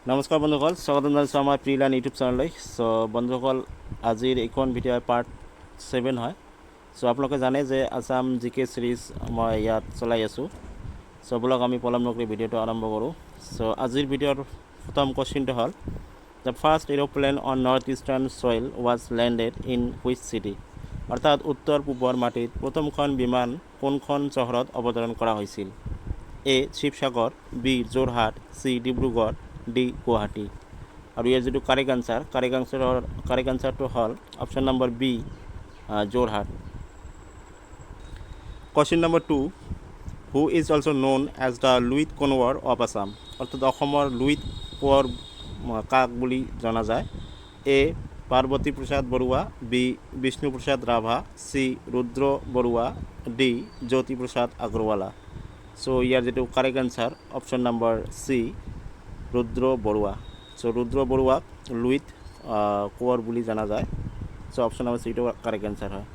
নমস্কাৰ বন্ধুসকল, স্বাগতম জনাইছোঁ আমাৰ প্ৰিলাৰ্ণ ইউটিউব চেনেললৈ। বন্ধুসকল, আজিৰ এইখন ভিডিঅ' পাৰ্ট 7 হয়। আপোনালোকে জানে যে আছাম GK Series মই ইয়াত চলাই আছোঁ। বলক আমি পলম নকৰি ভিডিঅ'টো আৰম্ভ কৰোঁ। আজিৰ ভিডিঅ'ৰ প্ৰথম কুৱেশ্যনটো হ'ল, the first aeroplane on north eastern soil was landed in which city? অৰ্থাৎ উত্তৰ পূবৰ মাটিত প্ৰথমখন বিমান কোনখন চহৰত অৱতৰণ কৰা হৈছিল? A Sivasagar, B Jorhat, C Dibrugarh, D Guwahati. আৰু ইয়াৰ যিটো কাৰেক্ট আনচাৰটো হ'ল option number B Jorhat. Question number 2, who is also' known as the Luit Konwar of Assam? অৰ্থাৎ অসমৰ লুইট কোঁৱৰ কাক বুলি জনা যায়? A Parbati Prasad Barua, B Bishnu Prasad Rabha, C Rudra Barua, D Jyoti Prasad Agarwala. ইয়াৰ যিটো correct answer option number C Rudra Barua. ৰুদ্ৰ বৰুৱাক লুইট কোঁৱৰ বুলি জনা যায়। অপশ্যন নম্বৰ চিটো কাৰেক্ট আনচাৰ হয়।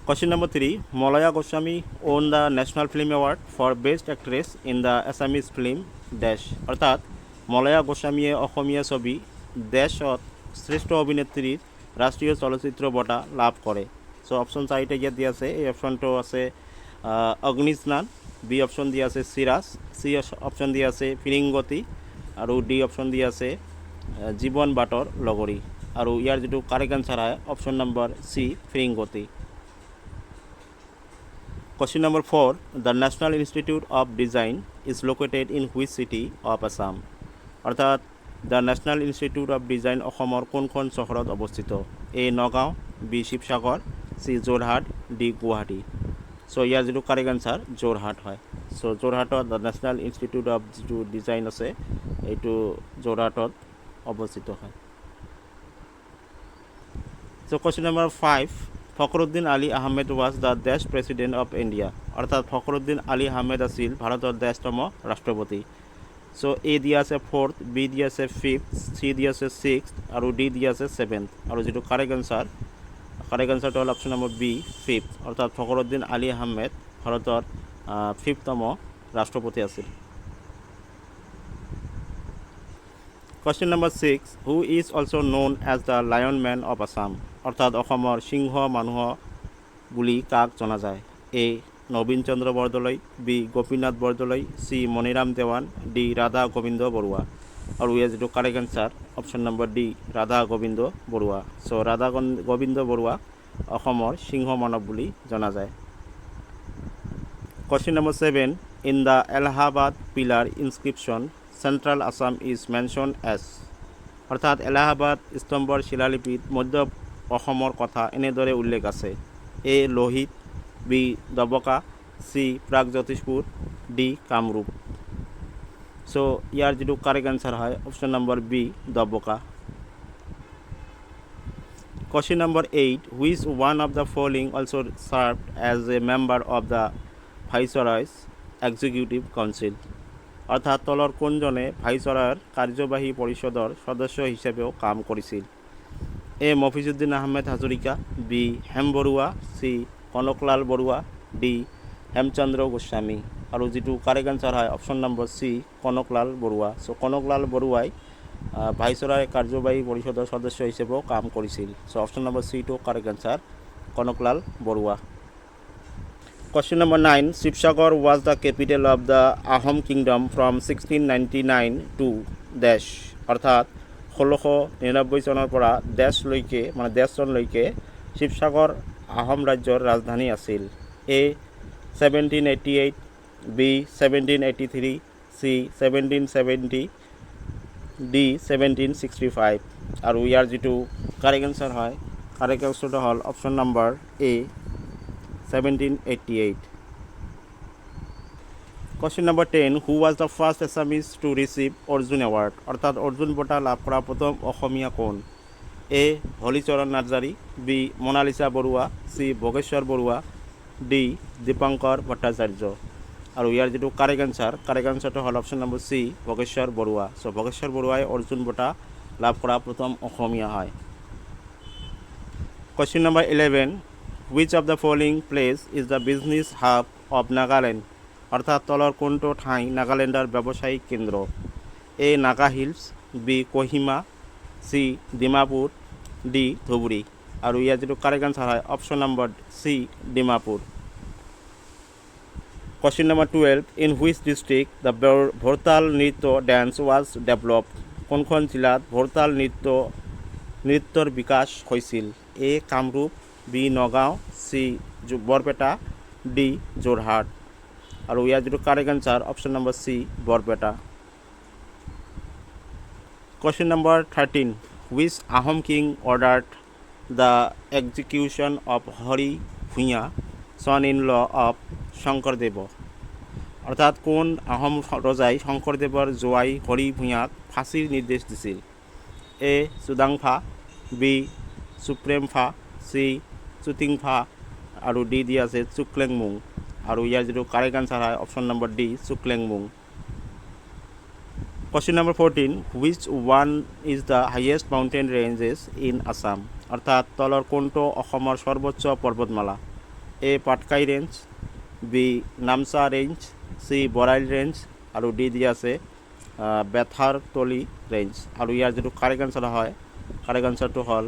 Question number 3, Malaya Goswami won the national film award for best actress in the Assamese film ডেছ। অৰ্থাৎ মলয়া গোস্বামীয়ে অসমীয়া ছবি ডেছত শ্ৰেষ্ঠ অভিনেত্ৰীৰ ৰাষ্ট্ৰীয় চলচ্চিত্ৰ বঁটা লাভ কৰে। অপশ্যন 4টা ইয়াত দিয়া আছে। এই অপশ্যনটো আছে অগ্নিস্নান, বি অপশ্যন দিয়া আছে চিৰাজ, চি অপশ্যন দিয়া আছে ফিৰিংগতি, আৰু ডি অপশ্যন দিয়া আছে জীৱন বাটৰ লগৰী। আৰু ইয়াৰ যিটো কাৰেক্ট আনচাৰ হয় option number C Firingoti. Question number 4, the national institute of design is located in which city of Assam? অৰ্থাৎ the national institute of design অসমৰ কোনখন চহৰত অৱস্থিত? A Nagaon, B Sivasagar, C Jorhat, D Guwahati. ইয়াৰ যিটো কাৰেক্ট আনচাৰ যোৰহাট হয়। যোৰহাটত দ্য নেশ্যনেল ইনষ্টিটিউট অফ যিটো ডিজাইন আছে এইটো যোৰহাটত অৱস্থিত হয়। Question number 5, Fakhruddin Ali Ahmed was the dash president of India? অৰ্থাৎ ফখৰুদ্দিন আলী আহমেদ আছিল ভাৰতৰ ডেছতম ৰাষ্ট্ৰপতি। এ দিয়া আছে 4th, বি দিয়া আছে 5th, চি দিয়া আছে 6th, আৰু ডি দিয়া আছে 7th। আৰু যিটো কাৰেক্ট আনচাৰটো হ'ল অপশ্যন নম্বৰ বি 5th। অৰ্থাৎ ফখৰুদ্দিন আলী আহমেদ ভাৰতৰ 5th-তম ৰাষ্ট্ৰপতি আছিল। Question number 6, who is also' known as the lion man of Assam? অৰ্থাৎ অসমৰ সিংহ মানুহ বুলি কাক জনা যায়? A Nabin Chandra Bordoloi, B Gopinath Bordoloi, C Maniram Dewan, D Radha Gobinda Barua. আৰু ইয়াৰ যিটো correct answer option number D Radha Gobinda Barua. Radha Gobinda বৰুৱাক অসমৰ সিংহ মানৱ বুলি জনা যায়। Question number 7, in the Allahabad pillar inscription central Assam is mention as? অৰ্থাৎ এলাহাবাদ স্তম্ভৰ শিলালিপিত মধ্য অসমৰ কথা এনেদৰে উল্লেখ আছে? A Lohit, B Davaka, C Pragjyotishpur, D Kamrup. ইয়াৰ যিটো কাৰেক্ট আনচাৰ হয় option number B Davaka. Question number 8, which one of the following also' served as a member of the viceroy's executive council? অৰ্থাৎ তলৰ কোনজনে ভাইচৰয়ৰ কাৰ্যবাহী পৰিষদৰ সদস্য হিচাপেও কাম কৰিছিল? A Mafizuddin Ahmed Hazarika, B Hem Barua, C Kanaklal Barua, D Hemchandra Goswami. আৰু যিটো কাৰেক্ট আনচাৰ হয় option number C Kanaklal Barua. Kanaklal বৰুৱাই ভাইচৰয় কাৰ্যবাহী পৰিষদৰ সদস্য হিচাপেও কাম কৰিছিল। অপশ্যন নম্বৰ চিটো correct answer Kanaklal Barua. Question number 9, Sivasagar was the capital of the Ahom kingdom from 1699 to dash? অৰ্থাৎ 1699 চনৰ পৰা ডেছ চনলৈকে শিৱসাগৰ আহোম ৰাজ্যৰ ৰাজধানী আছিল? A 1788, B 1783, C 1770, D 1765। আৰু ইয়াৰ যিটো কাৰেক্ট আনচাৰ হয় কাৰেক্ট আনচাৰটো হ'ল option number A 1788। Question number 10, who was the first Assamese to receive Arjuna award? অৰ্থাৎ অৰ্জুন বঁটা লাভ কৰা প্ৰথম অসমীয়া কোন? A Holicharan Narzary, B Monalisa Barua, C Bhogeswar Barua, D Dipankar Bhattacharya. আৰু ইয়াৰ যিটো কাৰেক্ট আনচাৰটো হ'ল option number C Bhogeswar Barua. Bhogeswar বৰুৱাই অৰ্জুন বঁটা লাভ কৰা প্ৰথম অসমীয়া হয়। Question number 11, which of the following place is the business hub of Nagaland? অৰ্থাৎ তলৰ কোনটো ঠাই নাগালেণ্ডৰ ব্যৱসায়িক কেন্দ্ৰ? A. Naga Hills, B. Kohima, C. Dimapur, D. Dhubri. আৰু ইয়াৰ যিটো কাৰেক্ট আনসাৰ হয় option number C. Dimapur. Question number 12. In which district the Bhortal Nritya dance was developed? কোনখন জিলাত ভৰতাল নৃত্যৰ বিকাশ হৈছিল? A. Kamrup, B. Nagaon, C. Barpeta, D. Jorhat. আৰু ইয়াৰ যিটো correct answer option number C. Barpeta. Question number 13. Which Ahom king ordered the execution of Hari Bhuya, son-in-law of Sankardev? অৰ্থাৎ কোন আহোম ৰজাই শংকৰদেৱৰ জোৱাই হৰি ভূঞাক ফাঁচীৰ নিৰ্দেশ দিছিল? A. চুদাংফা, B. চুপ্ৰেমফা, C. চুটিংফা আৰু D দিয়া আছে চুকলেংমুং। আৰু ইয়াৰ যিটো কাৰেক্ট আনসাৰ হয় option number D. চুকলেংমুং। Question number 14. Which one is the highest mountain ranges in Assam? অৰ্থাৎ তলৰ কোনটো অসমৰ সৰ্বোচ্চ পৰ্বতমালা? A. Patkai range, B. Namcha range, C. Barail range আৰু D দিয়া আছে বেথাৰতলি ৰেঞ্জ। আৰু ইয়াৰ যিটো কাৰেক্ট আনসাৰ হয় কাৰেক্ট আনসাৰটো হ'ল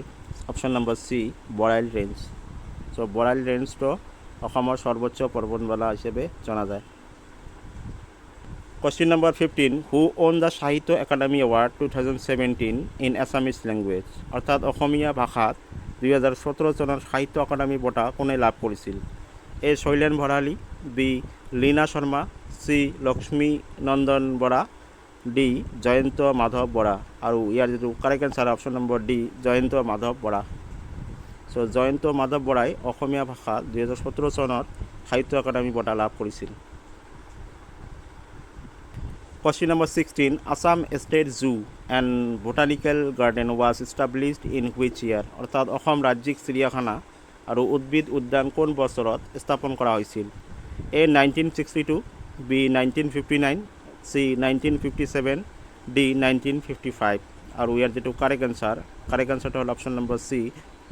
option number C. Barail range. So' Barail ৰেঞ্জটো অসমৰ সৰ্বোচ্চ পৰ্বতমালা হিচাপে জনা যায়। Question number 15. Who won the Sahitya Academy Award 2017 in Assamese language? অৰ্থাৎ অসমীয়া ভাষাত 2017 চনৰ সাহিত্য একাডেমী বঁটা কোনে লাভ কৰিছিল? A. Shailen Bharali, B. Leena Sharma, C. Lakshmi Nandan Bora, D. Jayanta Madhab Bora. আৰু ইয়াৰ যিটো correct answer option number D. Jayanta Madhab Bora. So' Jayanta Madhab বৰাই অসমীয়া ভাষাত 2017 চনত সাহিত্য একাডেমী বঁটা লাভ কৰিছিল। Question number 16. Assam State Zoo and Botanical Garden was established in which year? অৰ্থাৎ অসম ৰাজ্যিক চিৰিয়াখানা আৰু উদ্ভিদ উদ্যান কোন বছৰত স্থাপন কৰা হৈছিল? A. 1962, B. 1959, C. 1957, D. 1955। আৰু ইয়াৰ যিটো কাৰেক্ট আনসাৰটো হ'ল option number C.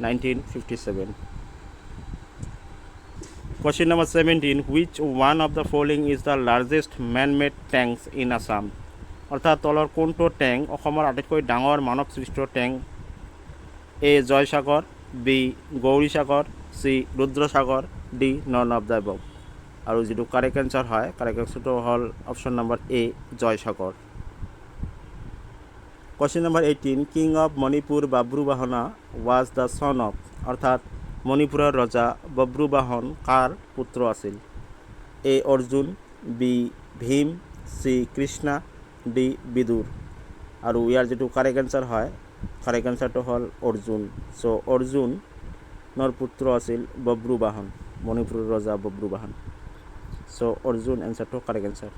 1957। Question number 17. Which one of the following is the largest man-made tanks in Assam? অৰ্থাৎ তলৰ কোনটো টেংক অসমৰ আটাইতকৈ ডাঙৰ মানৱ সৃষ্ট tank? A. Joysagar, B. Gaurisagar, C. Rudrasagar, D. none of the above। আৰু যিটো কাৰেক্ট আনসাৰ হয় কাৰেক্ট আনসাৰটো হ'ল option number A. Joysagar. Question number 18. King of Manipur বাব্ৰুবাহনা was the son of? অৰ্থাৎ মণিপুৰৰ ৰজা বব্ৰুবাহন কাৰ পুত্ৰ আছিল? A. Arjun, B. Bhim, C. Krishna, D. Bidur. আৰু ইয়াৰ যিটো কাৰেক্ট আনসাৰ হয় কাৰেক্ট আনসাৰটো হ'ল অৰ্জুন। চ' অৰ্জুনৰ পুত্ৰ আছিল বব্ৰুবাহন, মণিপুৰৰ ৰজা বব্ৰুবাহন। চ' অৰ্জুন এনসাৰটো correct answer.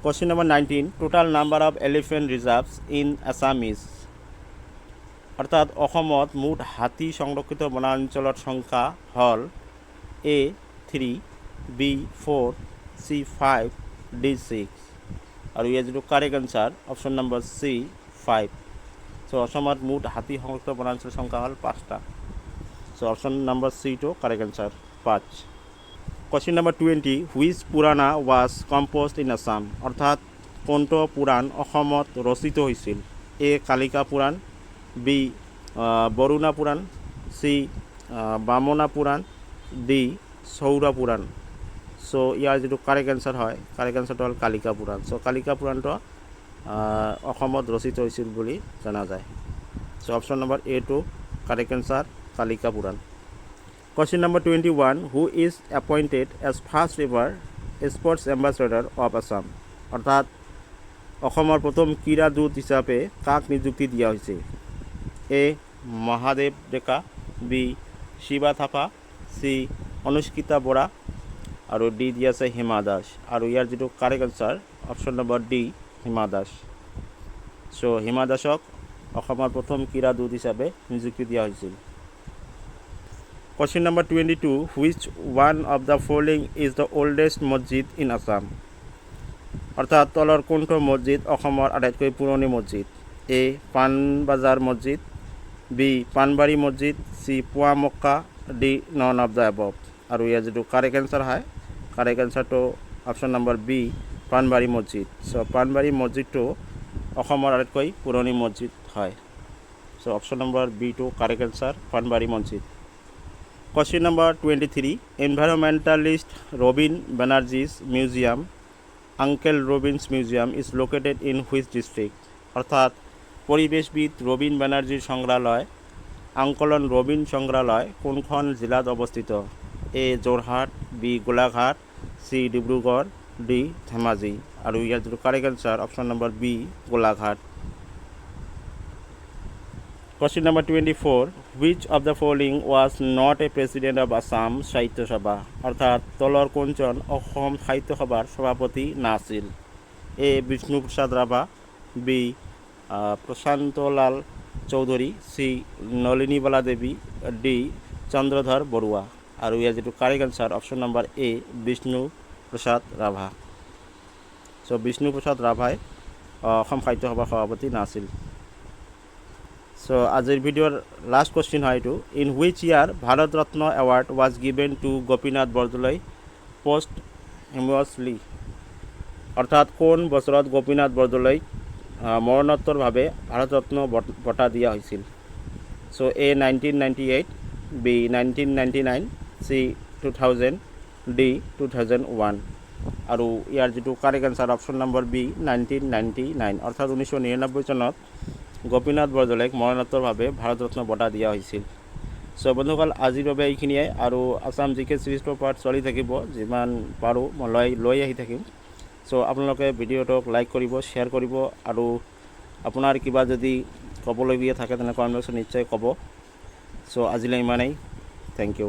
Question number 19. Total number of elephant reserves in Assamese? অৰ্থাৎ অসমত মুঠ হাতী সংৰক্ষিত বনাঞ্চলৰ সংখ্যা হ'ল A. 3, B. 4, C. 5, D. 6। আৰু ইয়াৰ যিটো correct answer option number C. 5। চ' অসমত মুঠ হাতী সংৰক্ষিত বনাঞ্চলৰ সংখ্যা হ'ল 5টা। চ' অপশ্যন নম্বৰ C টো correct answer 5। Question number 20. Which Purana was composed in Assam? অৰ্থাৎ কোনটো পুৰাণ অসমত ৰচিত হৈছিল? A. Kalika Purana, B. Varuna Purana, C. Bamna Purana, D. সৌৰা পুৰাণ। চ' ইয়াৰ যিটো কাৰেক্ট আনসাৰ হয় কাৰেক্ট আনসাৰটো হ'ল কালিকা পুৰাণ। চ' কালিকা পুৰাণটো অসমত ৰচিত হৈছিল বুলি জনা যায়। চ' অপশ্যন নম্বৰ A টো correct answer Kalika Purana. Question number 21. Who is appointed as first ever sports ambassador of Assam? অৰ্থাৎ অসমৰ প্ৰথম ক্ৰীড়া দূত হিচাপে কাক নিযুক্তি দিয়া হৈছে? A. Mahadev Deka, B. Shiva Thapa, C. অনুষ্কিতা Bora আৰু D দিয়া আছে হিমা দাস। আৰু ইয়াৰ যিটো correct answer option number D. Hima Das. So' Hima দাসক অসমৰ প্ৰথম ক্ৰীড়া দূত হিচাপে নিযুক্তি দিয়া হৈছিল। Question number 22. Which one of the following is the oldest মছজিদ in Assam? অৰ্থাৎ তলৰ কোনটো মছজিদ অসমৰ আটাইতকৈ পুৰণি মছজিদ? A. পাণবাজাৰ মছজিদ, B. পাণবাৰী মছজিদ, C. পুৱা Mecca, D. none of the above। আৰু ইয়াৰ যিটো কাৰেক্ট আনসাৰ হয় কাৰেক্ট আনসাৰটো অপশ্যন নম্বৰ B. পাণবাৰী মছজিদ চ' পাণবাৰী মছজিদটো অসমৰ আটাইতকৈ পুৰণি মছজিদ হয় so' option number B to correct answer Panbari মছজিদ Question number 23 Environmentalist Robin Banerjee's museum Uncle Robin's museum is located in which district অর্থাৎ পৰিৱেশবিদ ৰবীন বেনাৰ্জীৰ সংগ্ৰহালয় আংকলন ৰবীন সংগ্ৰহালয় কোনখন জিলাত অৱস্থিত A Jorhat B Golaghat C Dibrugarh D Dhemaji আৰু ইয়াৰ যিটো correct answer option number B Golaghat Question number 24 Which of the following was not a president of Assam Sahitya Sabha অর্থাৎ তলৰ কোনজন অসম সাহিত্য সভাৰ সভাপতি নাছিল এ বিষ্ণু প্ৰসাদ ৰাভা বি প্ৰশান্তলাল চৌধুৰী সি নলিনীবালা দেৱী ডি চন্দ্ৰধৰ বৰুৱা আৰু ইয়াৰ যিটো কাৰেক্ট এনচাৰ অপশ্যন নম্বৰ এ বিষ্ণু প্ৰসাদ ৰাভা চ' বিষ্ণু প্ৰসাদ ৰাভাই অসম সাহিত্য সভাৰ সভাপতি নাছিল So, আজিৰ ভিডিঅ'ৰ লাষ্ট কোৱেশ্চন হয় এইটো in which year Bharat Ratna award was given to Gopinath Bordoloi posthumously অৰ্থাৎ কোন বছৰত গোপীনাথ বৰদলৈ মৰণোত্তৰভাৱে ভাৰত ৰত্ন বঁটা দিয়া হৈছিল চ' এ 1998 বি 1999 চি 2000 ডি 2001 আৰু ইয়াৰ যিটো correct answer option number B 1999 অৰ্থাৎ 1999 চনত গোপীনাথ বৰদলৈক মৰণোত্তৰভাৱে ভাৰত ৰত্ন বঁটা দিয়া হৈছিল চ' বন্ধুসকল আজিৰ বাবে এইখিনিয়ে আৰু আছাম জিকে ছিৰিজটোৰ পাৰ্ট চলি থাকিব যিমান পাৰোঁ মই লৈ আহি থাকিম চ' আপোনালোকে ভিডিঅ'টোক লাইক কৰিব শ্বেয়াৰ কৰিব আৰু আপোনাৰ কিবা যদি ক'বলগীয়া থাকে তেনে কমেণ্ট বক্সত নিশ্চয় ক'ব চ' আজিলৈ ইমানেই থেংক ইউ